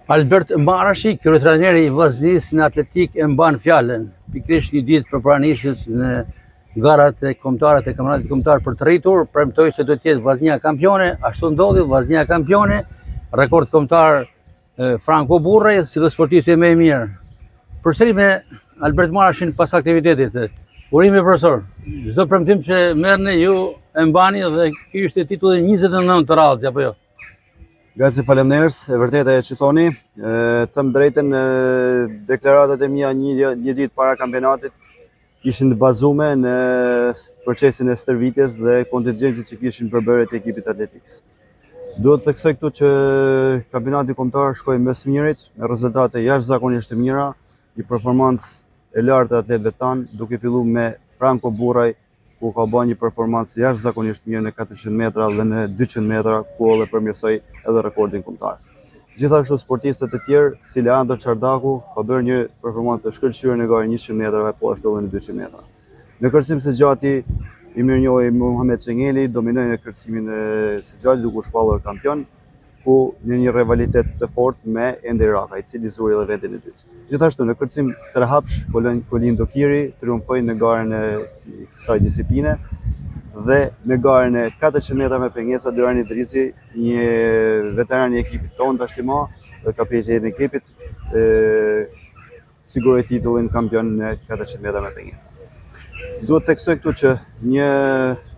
Albert Marashi, kryetrajneri i Vllaznisë në atletik e mban fjalën. Pikërisht një ditë përpara nisjes në garat e kombëtare të kampionatit kombëtar për të rritur, premtoi se do të jetë Vllaznia kampione, ashtu ndodhi, Vllaznia kampione, rekord kombëtar Franco Burrej, si dhe sportisti më i mirë. Përsëri me Albert Marashin pas aktivitetit. Urime profesor, çdo premtim që merrni ju e mbani dhe ky ishte titulli 29 të radhës apo jo? Grazie, faleminderit, e vërtetë ajo që thoni. Them drejtën, deklaratat e mia një ditë para kampionatit ishin të bazuar në procesin e stërvitjes dhe kontingjencit që kishin përbërë të ekipit atletikës. Duhet të theksoj këtu që kampionati kombëtar shkoi më së miri, me rezultate jashtëzakonisht të mira, një performancë e lartë të atletëve tanë, duke filluar me Franco Burrej, ku ka bërë një performancë jashtëzakonisht mirë në 400 metra dhe në 200 metra, ku edhe përmirësoi edhe rekordin kombëtar. Gjithashtu sportistët e tjerë, si Leandro Çardaku, ka bërë një performancë të shkëlqyer në garën 100 metrave, po ashtu edhe në 200 metra. Në kërcim së gjati, i mirënjohur Muhamet Çengeli dominoi në kërcimin së gjatë duke u shpallur kampion, ku në një rivalitet të fortë me Ende Raka, i cili zuri edhe vendin e dytë. Gjithashtu në kërcim të rehapsh, Kolindo Kiri triumfoi në garën e kësaj disipline dhe në garën e 400 metra me pengesa Dorani Idrisi, një veteran i ekipit tonë tashmë dhe kapiteni i ekipit, siguroi titullin kampion në 400 metra me pengesa. Duhet të theksoj këtu që një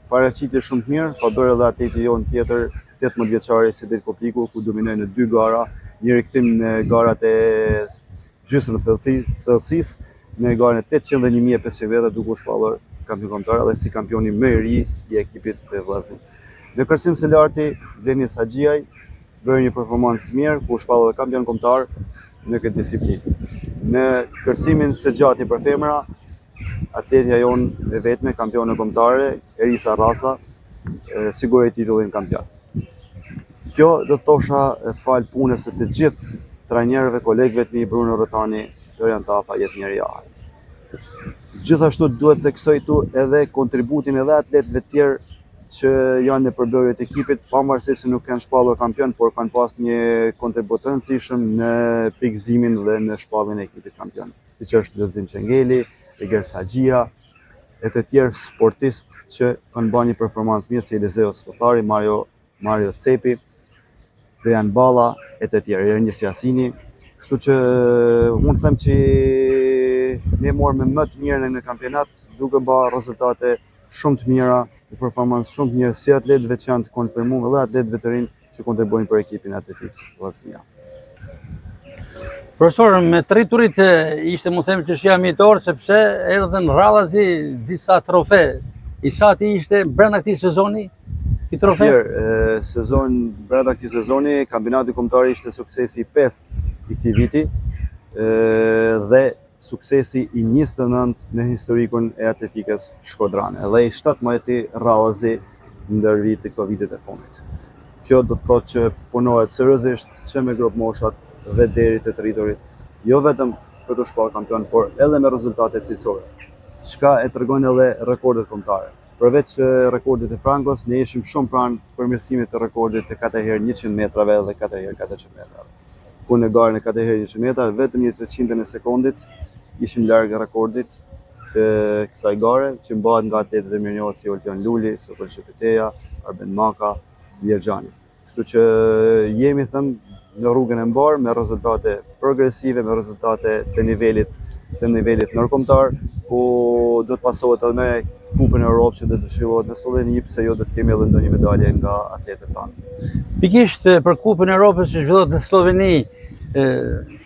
paraqitje shumë të mirë ka bërë edhe atleti jon tjetër, 18 vjeçari Sidit Kopiku, ku dominoi në 2 gara, një rikthim në garat e gjysmë thellësisë, në garën e 801.500 metra duke u shpallur kampion kombëtar dhe si kampioni më i ri i ekipit të Vllaznisë. Në kërcim së lartë, Denis Haxhiaj bëri një performancë të mirë, ku u shpallur kampion kombëtar në këtë disiplinë. Në kërcimin së gjatë për femra, atletja jonë e vetme, kampione kombëtare, Erisa Rasa, siguroi titullin kampion. Kjo do të thosha fal punës së të gjithë trajnerëve, kolegëve të mi, Bruno Rotani, Dorian Tafa, jetë njëri ahaj. Gjithashtu duhet theksoj këtu edhe kontributin edhe atletëve tjerë që janë në përbërje të ekipit, pavarësisht se nuk kanë shpallur kampion, por kanë pas një kontribut të rëndësishëm në pikëzimin dhe në shpalljen e ekipit kampion, siç është Lulzim Çengeli, Egers Haxhia, e të tjerë sportistë që kanë bërë një performancë mirë, si Eliseo Spothari, Mario Cepi, Dejan Balla, e të tjerë, Ernis Jasini. Kështu që unë them që ne morëm më të mirën në kampionat, duke bërë rezultate shumë të mira, një performancë shumë të mirë, si atletëve që janë të konfirmuar dhe atletëve të rinj që kontribuojnë për ekipin atletik Vllaznia. Profesor, me të rriturit ishte mu them që shja mitor, sepse erdhen radhazi disa trofe. I sati ishte brenda këtij sezoni? Brenda këtij sezoni, kampionati kombëtar ishte suksesi i 5 i këtij viti dhe suksesi i 29 në historikun e atletikës shkodrane dhe i 17-i radhazi ndër vitet Covidit e fundit. Kjo do të thotë që punohet seriozisht që me grup moshat dhe deri të rriturit, jo vetëm për të shpallur kampion, por edhe me rezultate cilësore, çka e tregon edhe rekordet kombëtare. Përveç rekordit e Frankos, ne ishim shumë pranë përmirësimit të rekordit të 4x100 metrave dhe 4x400 metrave. Ku në garën e 4x100 metrave, vetëm një 300 e sekondit ishim larg rekordit të kësaj gare, që mbahet nga atletët e mirënjohur si Oltion Luli, Sokol Shepeteja, Arben Maka, Vjerxhani. Kështu që jemi në rrugën e mbar me rezultate progresive, me rezultate të nivelit ndërkombëtar, ku do të pasohet edhe me Kupën e Europës që do të zhvillohet në Sloveni, pse jo do të kemi edhe ndonjë medalje nga atletët tanë. Pikërisht për Kupën e Europës që zhvillohet në Sloveni,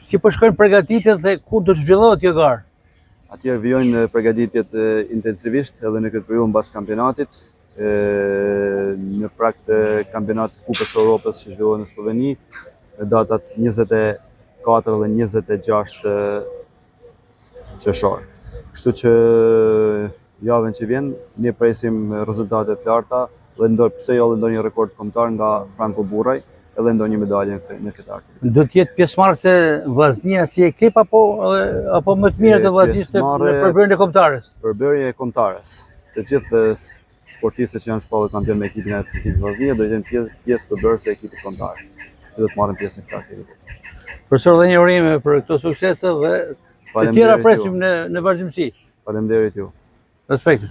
si po shkojnë përgatitjet dhe kur do të zhvillohet kjo garë? Atëherë vijojnë përgatitjet intensivisht edhe në këtë periudhë mbas kampionatit. Në prag të kampionatit Kupës së Europës që zhvillohet në Sloveni, në datat 24 dhe 26 qershor. Kështu që javën që vjen, ne presim rezultate të larta dhe pse jo ndonjë rekord kombëtar nga Franco Burrej, edhe ndonjë medalje në këtë aktivitet. Do të jetë pjesëmarrëse Vllaznia si ekip apo më të mirë të Vllaznisë në përbërjen e kombëtares? Përbërje e kombëtares. Të gjithë sportistët që janë shpallur kampion me ekipin e atletikës Vllaznia do të jenë pjesë përbërëse e ekipit kombëtar, që do të marrin pjesë në këtë aktivitet. Përsër dhe një urime për këto suksese dhe të tjera presim në vazhdimësi. Faleminderit ju. Respekt.